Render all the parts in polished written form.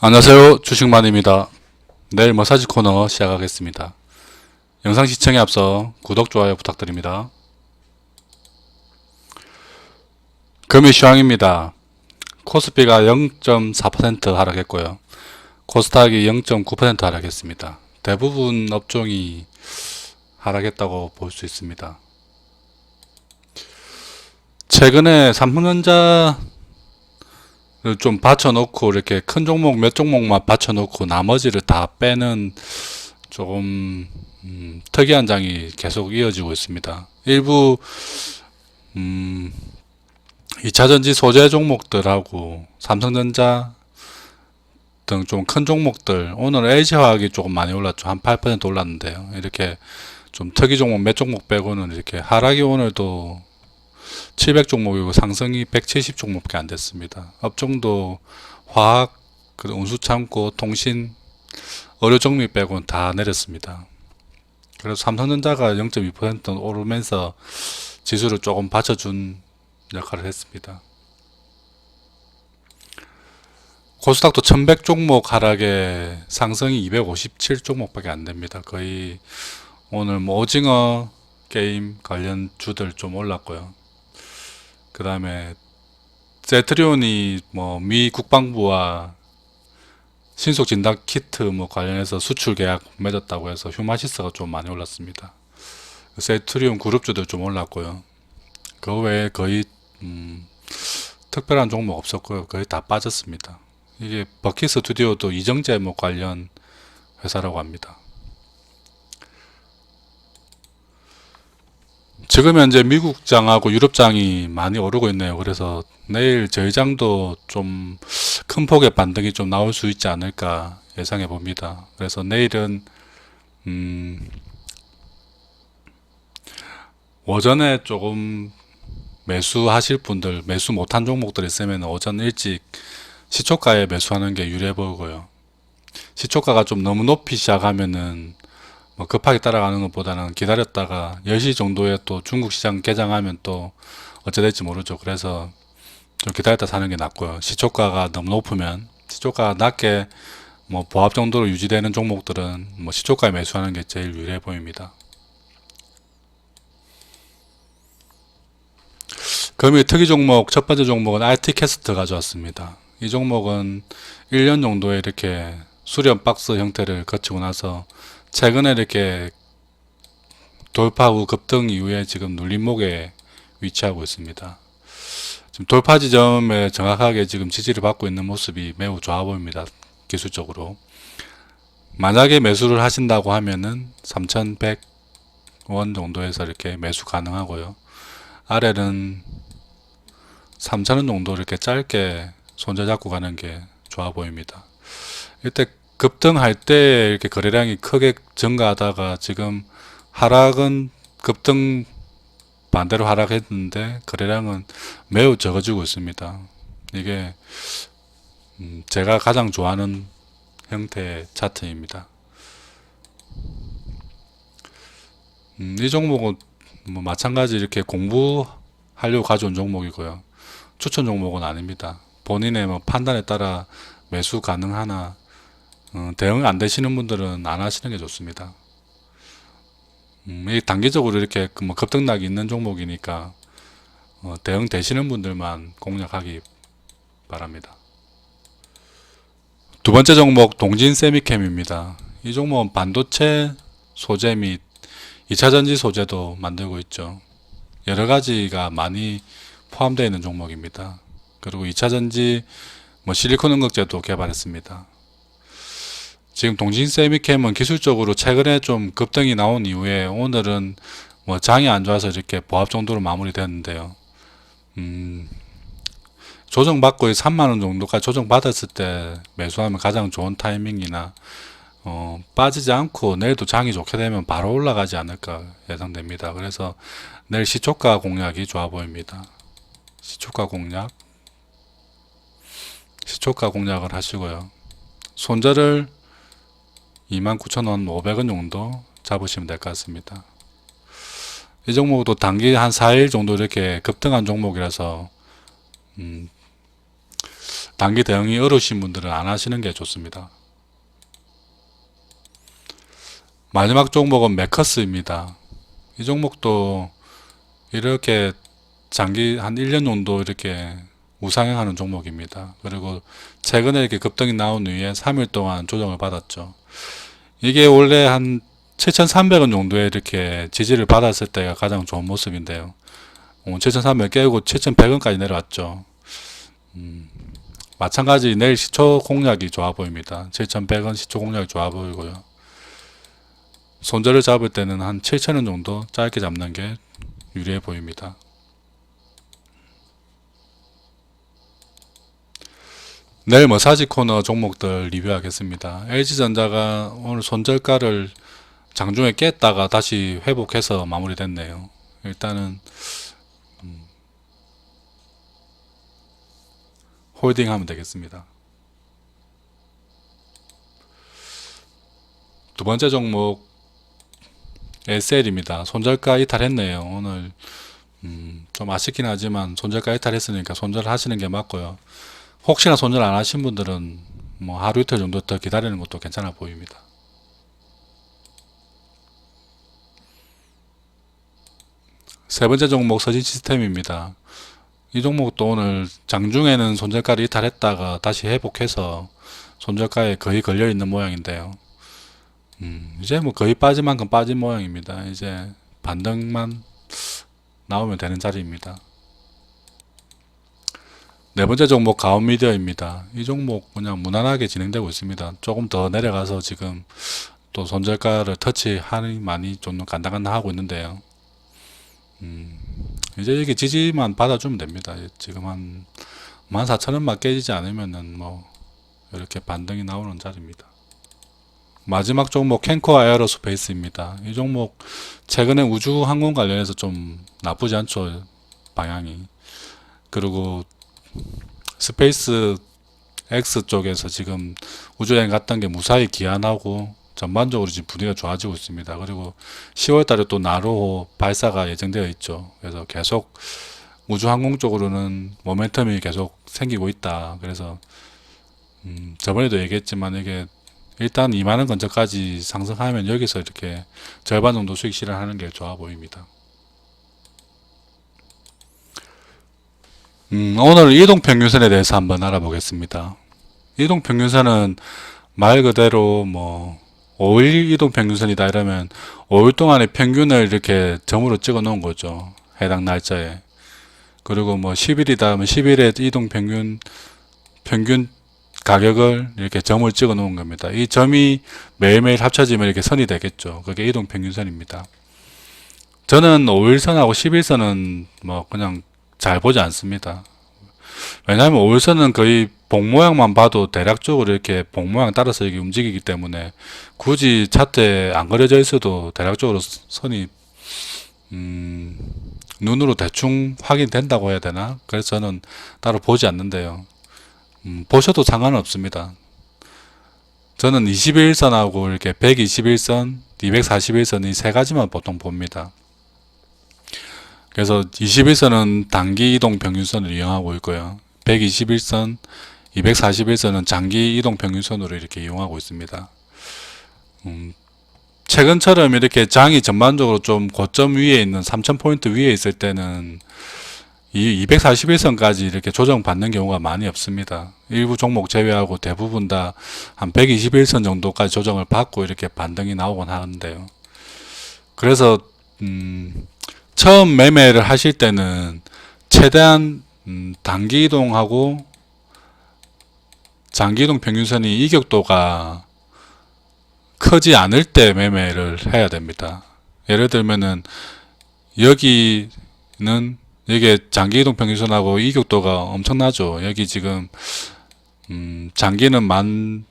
안녕하세요. 주식만입니다. 내일 머사지 코너 시작하겠습니다. 영상 시청에 앞서 구독, 좋아요 부탁드립니다. 금일 시황입니다. 코스피가 0.4% 하락했고요. 코스닥이 0.9% 하락했습니다. 대부분 업종이 하락했다고 볼 수 있습니다. 최근에 삼성전자를 좀 받쳐놓고 이렇게 큰 종목 몇 종목만 받쳐놓고 나머지를 다 빼는 조금 특이한 장이 계속 이어지고 있습니다. 일부 2차전지 소재 종목들하고 삼성전자 등 좀 큰 종목들, 오늘 LG화학이 조금 많이 올랐죠. 한 8% 올랐는데요. 이렇게 좀 특이 종목 몇 종목 빼고는 이렇게 하락이 오늘도 700 종목이고 상승이 170 종목밖에 안 됐습니다. 업종도 화학, 운수창고, 통신, 의료정리 빼고는 다 내렸습니다. 그래서 삼성전자가 0.2% 오르면서 지수를 조금 받쳐준 역할을 했습니다. 코스닥도 1100 종목 하락에 상승이 257 종목밖에 안 됩니다. 거의 오늘 오징어 게임 관련 주들 좀 올랐고요. 그 다음에 세트리온이 미 국방부와 신속 진단 키트 관련해서 수출 계약 맺었다고 해서 휴마시스가 좀 많이 올랐습니다. 세트리온 그룹주들 좀 올랐고요. 그 외에 거의 특별한 종목 없었고요. 거의 다 빠졌습니다. 이게 버킷 스튜디오도 이정재 관련 회사라고 합니다. 지금 현재 미국 장하고 유럽 장이 많이 오르고 있네요. 그래서 내일 저희 장도 좀 큰 폭의 반등이 좀 나올 수 있지 않을까 예상해 봅니다. 그래서 내일은 오전에 조금 매수하실 분들, 매수 못한 종목들 있으면 오전 일찍 시초가에 매수하는 게 유리해 보이고요. 시초가가 좀 너무 높이 시작하면은 급하게 따라가는 것보다는 기다렸다가 10시 정도에 또 중국 시장 개장하면 또 어찌 될지 모르죠. 그래서 좀 기다렸다 사는 게 낫고요. 시초가가 너무 높으면, 시초가가 낮게 보합 정도로 유지되는 종목들은 시초가에 매수하는 게 제일 유리해 보입니다. 금일 특이 종목 첫 번째 종목은 RT캐스트 가져왔습니다. 이 종목은 1년 정도에 이렇게 수렴 박스 형태를 거치고 나서 최근에 이렇게 돌파 후 급등 이후에 지금 눌림목에 위치하고 있습니다. 지금 돌파 지점에 정확하게 지금 지지를 받고 있는 모습이 매우 좋아 보입니다. 기술적으로. 만약에 매수를 하신다고 하면은 3,100원 정도에서 이렇게 매수 가능하고요. 아래는 3,000원 정도 이렇게 짧게 손절 잡고 가는 게 좋아 보입니다. 이때 급등할 때 이렇게 거래량이 크게 증가하다가 지금 하락은 급등 반대로 하락했는데 거래량은 매우 적어지고 있습니다. 이게 제가 가장 좋아하는 형태의 차트입니다. 이 종목은 마찬가지 이렇게 공부하려고 가져온 종목이고요. 추천 종목은 아닙니다. 본인의 판단에 따라 매수 가능하나 대응 안 되시는 분들은 안 하시는 게 좋습니다. 이 단기적으로 이렇게 급등락이 있는 종목이니까 대응 되시는 분들만 공략하기 바랍니다. 두 번째 종목 동진 세미캠입니다. 이 종목은 반도체 소재 및 2차전지 소재도 만들고 있죠. 여러 가지가 많이 포함되어 있는 종목입니다. 그리고 2차전지 실리콘 응급제도 개발했습니다. 지금 동진 세미캠은 기술적으로 최근에 좀 급등이 나온 이후에 오늘은 장이 안 좋아서 이렇게 보합 정도로 마무리됐는데요. 조정받고 3만원 정도까지 조정받았을 때 매수하면 가장 좋은 타이밍이나 빠지지 않고 내일도 장이 좋게 되면 바로 올라가지 않을까 예상됩니다. 그래서 내일 시초가 공략이 좋아 보입니다. 시초가 공략을 하시고요. 손절을 29,000원, 500원 정도 잡으시면 될 것 같습니다. 이 종목도 단기 한 4일 정도 이렇게 급등한 종목이라서 단기 대응이 어려우신 분들은 안 하시는 게 좋습니다. 마지막 종목은 메커스입니다. 이 종목도 이렇게 장기 한 1년 정도 이렇게 우상향하는 종목입니다. 그리고 최근에 이렇게 급등이 나온 이후에 3일 동안 조정을 받았죠. 이게 원래 한 7,300원 정도에 이렇게 지지를 받았을 때가 가장 좋은 모습인데요. 7,300원 깨고 7,100원까지 내려왔죠. 마찬가지 내일 시초 공략이 좋아 보입니다. 7,100원 시초 공략이 좋아 보이고요. 손절을 잡을 때는 한 7,000원 정도 짧게 잡는 게 유리해 보입니다. 내일 머사지 코너 종목들 리뷰하겠습니다. LG전자가 오늘 손절가를 장중에 깼다가 다시 회복해서 마무리됐네요. 일단은 홀딩 하면 되겠습니다. 두 번째 종목 SL입니다. 손절가 이탈했네요. 오늘 좀 아쉽긴 하지만 손절가 이탈했으니까 손절하시는 게 맞고요. 혹시나 손절 안 하신 분들은 뭐 하루 이틀 정도 더 기다리는 것도 괜찮아 보입니다. 세 번째 종목 서진 시스템입니다. 이 종목도 오늘 장중에는 손절가를 이탈했다가 다시 회복해서 손절가에 거의 걸려 있는 모양인데요. 이제 뭐 거의 빠진 만큼 빠진 모양입니다. 이제 반등만 나오면 되는 자리입니다. 네 번째 종목 가온미디어입니다. 이 종목 그냥 무난하게 진행되고 있습니다. 조금 더 내려가서 지금 또 손절가를 터치하니 많이 좀 간당간당 하고 있는데요. 이제 이게 지지만 받아주면 됩니다. 지금 한 14,000원만 깨지지 않으면은 뭐 이렇게 반등이 나오는 자리입니다. 마지막 종목 캔코아 에어로스페이스입니다. 이 종목 최근에 우주 항공 관련해서 좀 나쁘지 않죠, 방향이. 그리고 스페이스 X 쪽에서 지금 우주여행 갔던 게 무사히 귀환하고 전반적으로 지금 분위기가 좋아지고 있습니다. 그리고 10월 달에 또 나로호 발사가 예정되어 있죠. 그래서 계속 우주항공 쪽으로는 모멘텀이 계속 생기고 있다. 그래서 저번에도 얘기했지만 이게 일단 2만원 근처까지 상승하면 여기서 이렇게 절반 정도 수익 실현하는 게 좋아 보입니다. 오늘 이동평균선에 대해서 한번 알아보겠습니다. 이동평균선은 말 그대로 뭐 5일 이동평균선이다 이러면 5일 동안의 평균을 이렇게 점으로 찍어 놓은 거죠. 해당 날짜에. 그리고 뭐 10일이다 하면 10일의 평균 가격을 이렇게 점을 찍어 놓은 겁니다. 이 점이 매일매일 합쳐지면 이렇게 선이 되겠죠. 그게 이동평균선입니다. 저는 5일선하고 11선은 뭐 그냥 잘 보지 않습니다. 왜냐하면 5일선은 거의 봉 모양만 봐도 대략적으로 이렇게 봉 모양 따라서 이렇게 움직이기 때문에 굳이 차트에 안 그려져 있어도 대략적으로 선이 눈으로 대충 확인된다고 해야 되나? 그래서 저는 따로 보지 않는데요. 보셔도 상관은 없습니다. 저는 21선하고 이렇게 121선, 241선 이 세 가지만 보통 봅니다. 그래서 21선은 단기 이동 평균선을 이용하고 있고요. 121선, 241선은 장기 이동 평균선으로 이렇게 이용하고 있습니다. 최근처럼 이렇게 장이 전반적으로 좀 고점 위에 있는 3000포인트 위에 있을 때는 이 241선까지 이렇게 조정받는 경우가 많이 없습니다. 일부 종목 제외하고 대부분 다 한 121선 정도까지 조정을 받고 이렇게 반등이 나오곤 하는데요. 그래서 처음 매매를 하실 때는 최대한 단기 이동하고 장기 이동 평균선이 이격도가 크지 않을 때 매매를 해야 됩니다. 예를 들면은 여기는 이게 장기 이동 평균선하고 이격도가 엄청나죠. 여기 지금 장기는 만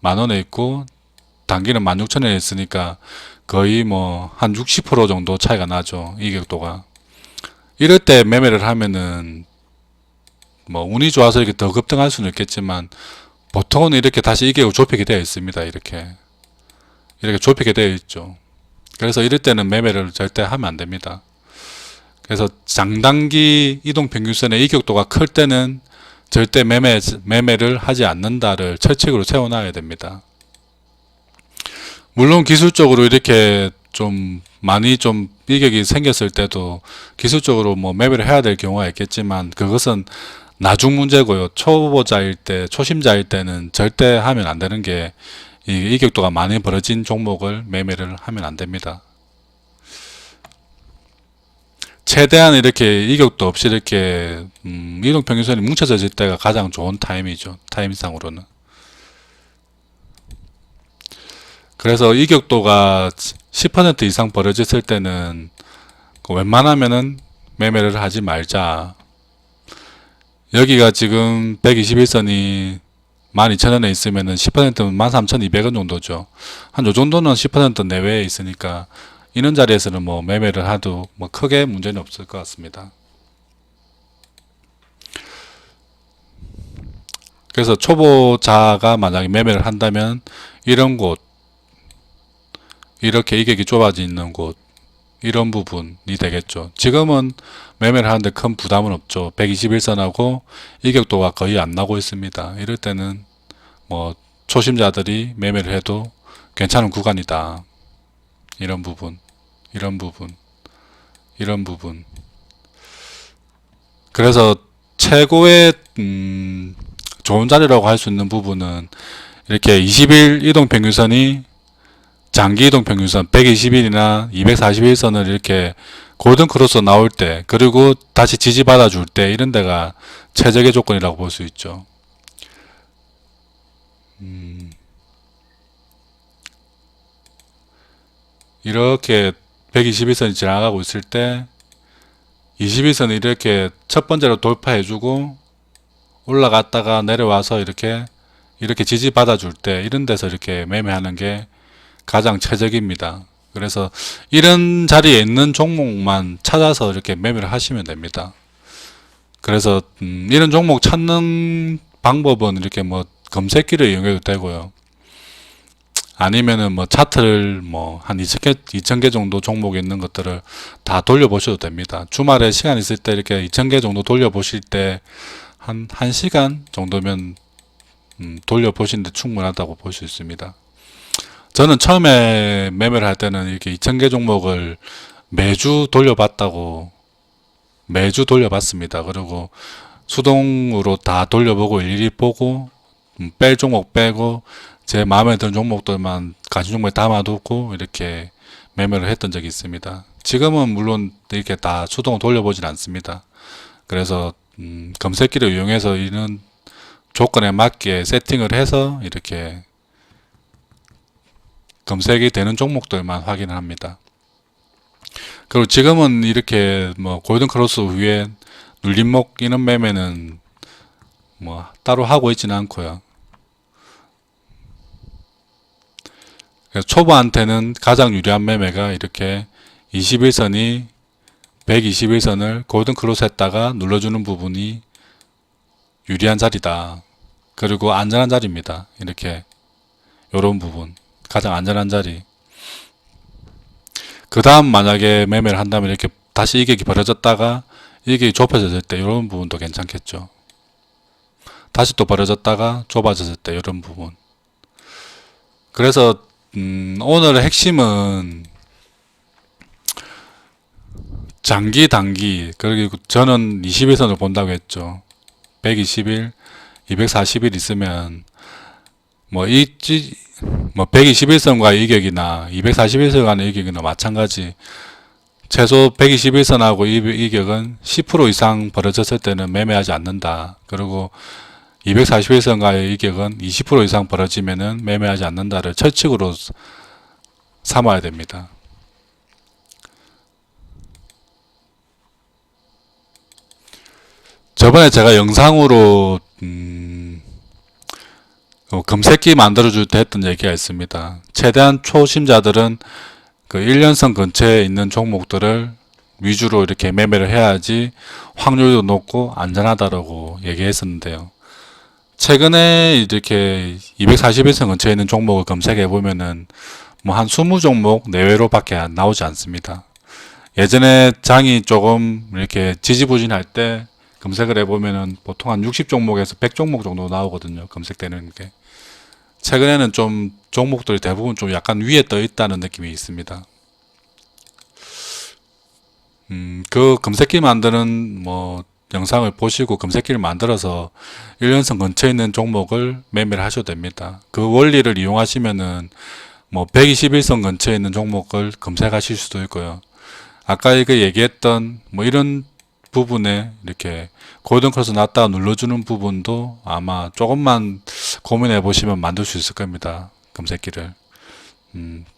원에 있고 단기는 16,000원에 있으니까 거의 뭐 한 60% 정도 차이가 나죠. 이격도가. 이럴 때 매매를 하면은 뭐 운이 좋아서 이렇게 더 급등할 수는 있겠지만 보통은 이렇게 다시 이격을 좁히게 되어 있습니다. 이렇게 좁히게 되어 있죠. 그래서 이럴 때는 매매를 절대 하면 안 됩니다. 그래서 장단기 이동평균선의 이격도가 클 때는 절대 매매를 하지 않는다를 철칙으로 세워놔야 됩니다. 물론 기술적으로 이렇게 좀 많이 좀 이격이 생겼을 때도 기술적으로 뭐 매매를 해야 될 경우가 있겠지만 그것은 나중 문제고요. 초보자일 때, 초심자일 때는 절대 하면 안 되는 게 이 이격도가 많이 벌어진 종목을 매매를 하면 안 됩니다. 최대한 이렇게 이격도 없이 이렇게 이동평균선이 뭉쳐질 때가 가장 좋은 타임이죠. 타임상으로는. 그래서 이격도가 10% 이상 벌어졌을 때는 웬만하면은 매매를 하지 말자. 여기가 지금 121선이 12,000원에 있으면은 10%면 13,200원 정도죠. 한 요 정도는 10% 내외에 있으니까 이런 자리에서는 뭐 매매를 하도 뭐 크게 문제는 없을 것 같습니다. 그래서 초보자가 만약에 매매를 한다면 이런 곳, 이렇게 이격이 좁아져 있는 곳, 이런 부분이 되겠죠. 지금은 매매를 하는데 큰 부담은 없죠. 121선하고 이격도가 거의 안 나고 있습니다. 이럴 때는 뭐 초심자들이 매매를 해도 괜찮은 구간이다. 이런 부분, 이런 부분, 이런 부분. 그래서 최고의 좋은 자리라고 할 수 있는 부분은 이렇게 20일 이동평균선이 장기 이동평균선 120일이나 241선을 이렇게 골든크로스 나올 때, 그리고 다시 지지받아 줄 때, 이런 데가 최적의 조건이라고 볼 수 있죠. 이렇게 121선이 지나가고 있을 때 21선이 이렇게 첫 번째로 돌파해주고 올라갔다가 내려와서 이렇게 지지받아 줄 때, 이런 데서 이렇게 매매하는 게 가장 최적입니다. 그래서 이런 자리에 있는 종목만 찾아서 이렇게 매매를 하시면 됩니다. 그래서 이런 종목 찾는 방법은 이렇게 뭐 검색기를 이용해도 되고요. 아니면은 뭐 차트를 뭐 한 2,000개 정도 종목이 있는 것들을 다 돌려보셔도 됩니다. 주말에 시간 있을 때 이렇게 2,000개 정도 돌려보실 때 한 1시간 정도면 돌려보시는데 충분하다고 볼 수 있습니다. 저는 처음에 매매를 할 때는 이렇게 2,000개 종목을 매주 돌려봤습니다. 그리고 수동으로 다 돌려보고 일일이 보고 뺄 종목 빼고 제 마음에 드는 종목들만 가진 종목에 담아두고 이렇게 매매를 했던 적이 있습니다. 지금은 물론 이렇게 다 수동으로 돌려보진 않습니다. 그래서 검색기를 이용해서 이런 조건에 맞게 세팅을 해서 이렇게 검색이 되는 종목들만 확인을 합니다. 그리고 지금은 이렇게 뭐 골든크로스 후에 눌림목 이런 매매는 뭐 따로 하고 있지는 않고요. 그래서 초보한테는 가장 유리한 매매가 이렇게 21선이 121선을 골든크로스 했다가 눌러주는 부분이 유리한 자리다. 그리고 안전한 자리입니다. 이렇게 요런 부분 가장 안전한 자리. 그 다음 만약에 매매를 한다면 이렇게 다시 이격이 벌어졌다가 이격이 좁혀졌을 때 이런 부분도 괜찮겠죠. 다시 또 벌어졌다가 좁아졌을 때 이런 부분. 그래서 오늘의 핵심은 장기 단기, 그리고 저는 21선을 본다고 했죠. 120일 240일 있으면 뭐 121선과의 이격이나 241선 간의 이격이나 마찬가지. 최소 121선하고 이격은 10% 이상 벌어졌을 때는 매매하지 않는다. 그리고 241선과의 이격은 20% 이상 벌어지면은 매매하지 않는다를 철칙으로 삼아야 됩니다. 저번에 제가 영상으로 검색기 만들어줄 때 했던 얘기가 있습니다. 최대한 초심자들은 그 1년선 근처에 있는 종목들을 위주로 이렇게 매매를 해야지 확률도 높고 안전하다라고 얘기했었는데요. 최근에 이렇게 241선 근처에 있는 종목을 검색해 보면은 뭐 한 20종목 내외로밖에 나오지 않습니다. 예전에 장이 조금 이렇게 지지부진할 때 검색을 해보면은 보통 한 60종목에서 100종목 정도 나오거든요. 검색되는 게. 최근에는 좀 종목들이 대부분 좀 약간 위에 떠 있다는 느낌이 있습니다. 그 검색기 만드는 뭐 영상을 보시고 검색기를 만들어서 1년선 근처에 있는 종목을 매매를 하셔도 됩니다. 그 원리를 이용하시면은 뭐 121선 근처에 있는 종목을 검색하실 수도 있고요. 아까 이거 얘기했던 뭐 이런 부분에 이렇게 골든 크로스 났다가 눌러주는 부분도 아마 조금만 고민해 보시면 만들 수 있을 겁니다. 검색기를.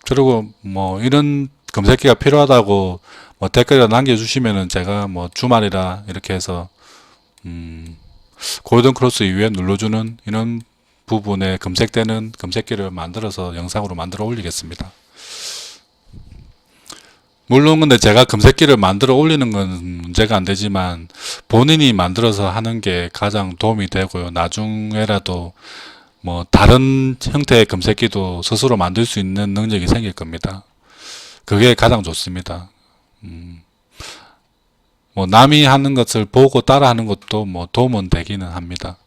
그리고 뭐 이런 검색기가 필요하다고 뭐 댓글에 남겨주시면은 제가 뭐 주말이라 이렇게 해서 골든 크로스 이후에 눌러주는 이런 부분에 검색되는 검색기를 만들어서 영상으로 만들어 올리겠습니다. 물론 근데 제가 검색기를 만들어 올리는 건 문제가 안 되지만 본인이 만들어서 하는 게 가장 도움이 되고요. 나중에라도 뭐 다른 형태의 검색기도 스스로 만들 수 있는 능력이 생길 겁니다. 그게 가장 좋습니다. 뭐 남이 하는 것을 보고 따라하는 것도 뭐 도움은 되기는 합니다.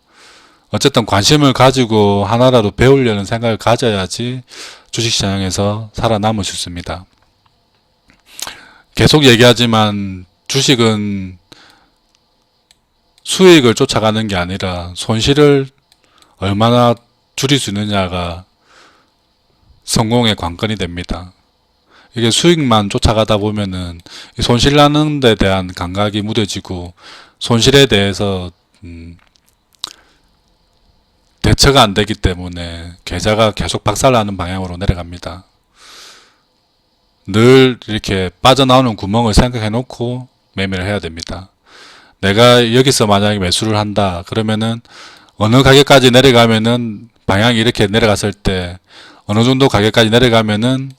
어쨌든 관심을 가지고 하나라도 배우려는 생각을 가져야지 주식시장에서 살아남을 수 있습니다. 계속 얘기하지만 주식은 수익을 쫓아가는 게 아니라 손실을 얼마나 줄일 수 있느냐가 성공의 관건이 됩니다. 이게 수익만 쫓아가다 보면은 손실 나는 데 대한 감각이 무뎌지고 손실에 대해서 대처가 안 되기 때문에 계좌가 계속 박살나는 방향으로 내려갑니다. 늘 이렇게 빠져나오는 구멍을 생각해 놓고 매매를 해야 됩니다. 내가 여기서 만약에 매수를 한다 그러면은 어느 가격까지 내려가면은 방향이 이렇게 내려갔을 때 어느 정도 가격까지 내려가면은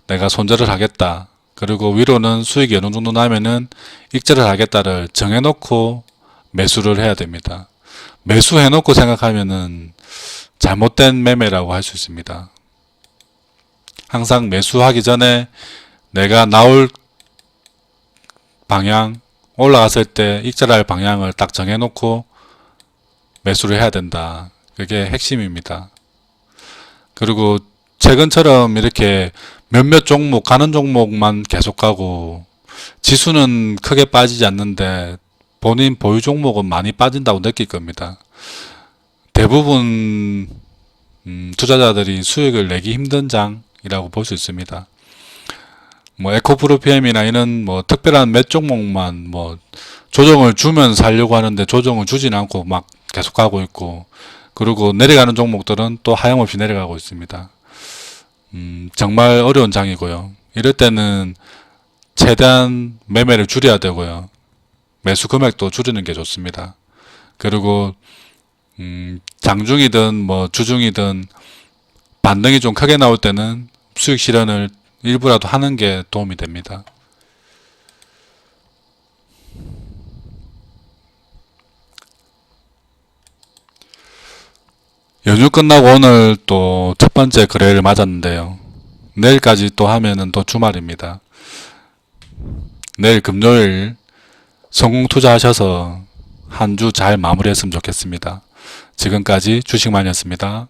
내가 손절을 하겠다. 그리고 위로는 수익이 어느 정도 나면은 익절을 하겠다를 정해놓고 매수를 해야 됩니다. 매수해놓고 생각하면은 잘못된 매매라고 할 수 있습니다. 항상 매수하기 전에 내가 나올 방향, 올라갔을 때 익절할 방향을 딱 정해놓고 매수를 해야 된다. 그게 핵심입니다. 그리고 최근처럼 이렇게 몇몇 종목, 가는 종목만 계속 가고 지수는 크게 빠지지 않는데 본인 보유 종목은 많이 빠진다고 느낄 겁니다. 대부분 투자자들이 수익을 내기 힘든 장이라고 볼 수 있습니다. 뭐 에코프로피엠이나 이런 뭐 특별한 몇 종목만 뭐 조정을 주면 살려고 하는데 조정을 주진 않고 막 계속 가고 있고, 그리고 내려가는 종목들은 또 하염없이 내려가고 있습니다. 정말 어려운 장이고요. 이럴 때는 최대한 매매를 줄여야 되고요. 매수 금액도 줄이는 게 좋습니다. 그리고 장중이든 뭐 주중이든 반등이 좀 크게 나올 때는 수익 실현을 일부라도 하는 게 도움이 됩니다. 연휴 끝나고 오늘 또 첫 번째 거래를 맞았는데요. 내일까지 또 하면은 또 주말입니다. 내일 금요일 성공 투자하셔서 한 주 잘 마무리했으면 좋겠습니다. 지금까지 주식만이었습니다.